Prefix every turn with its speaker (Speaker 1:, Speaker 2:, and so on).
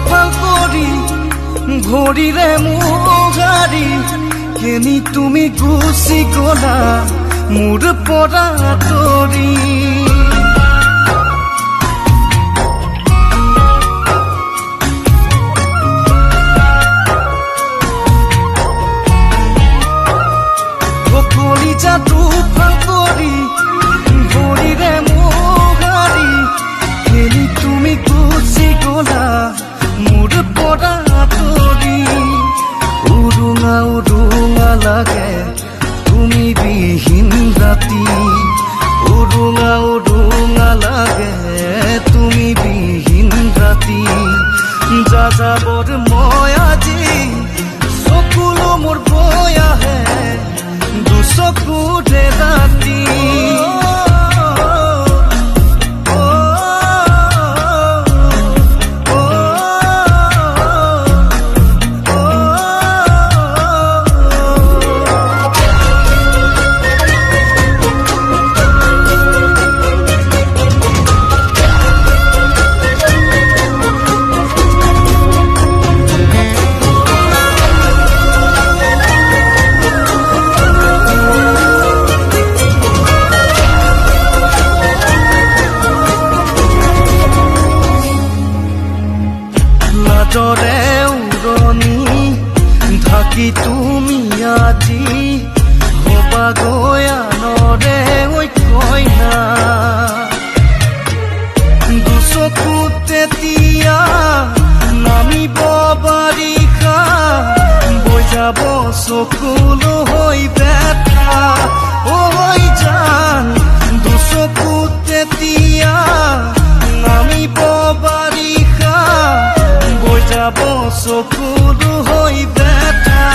Speaker 1: দুফাল কৰি ভৰিৰে মোহাৰি কেনি তুমি গুচি গলা মোৰ পৰা আঁতৰি দুফাল কৰি ভৰিৰে মোহাৰি কেনি তুমি গুচি গলা মোৰ পৰা আঁতৰি উৰুঙা উৰুঙা লাগে তুমি বিহীন ৰাতি উৰুঙা উৰুঙা লাগে তুমি বিহীন ৰাতি যাযাবৰ মই আজি চকুলো মোৰ বৈ আহে দুচকুৰে ৰাতি লাজৰে উৰণি ঢাকি তুমি আজি হবা গয়ানৰে ঐ কইনা দুচকু তেতিয়া নামিব বাৰিষা বৈ যাব চকুলো হৈ বেঠা ঐ জান দুচকু তেতিয়া নামিব বাৰিষা যাব চকুলো হৈ বেঠা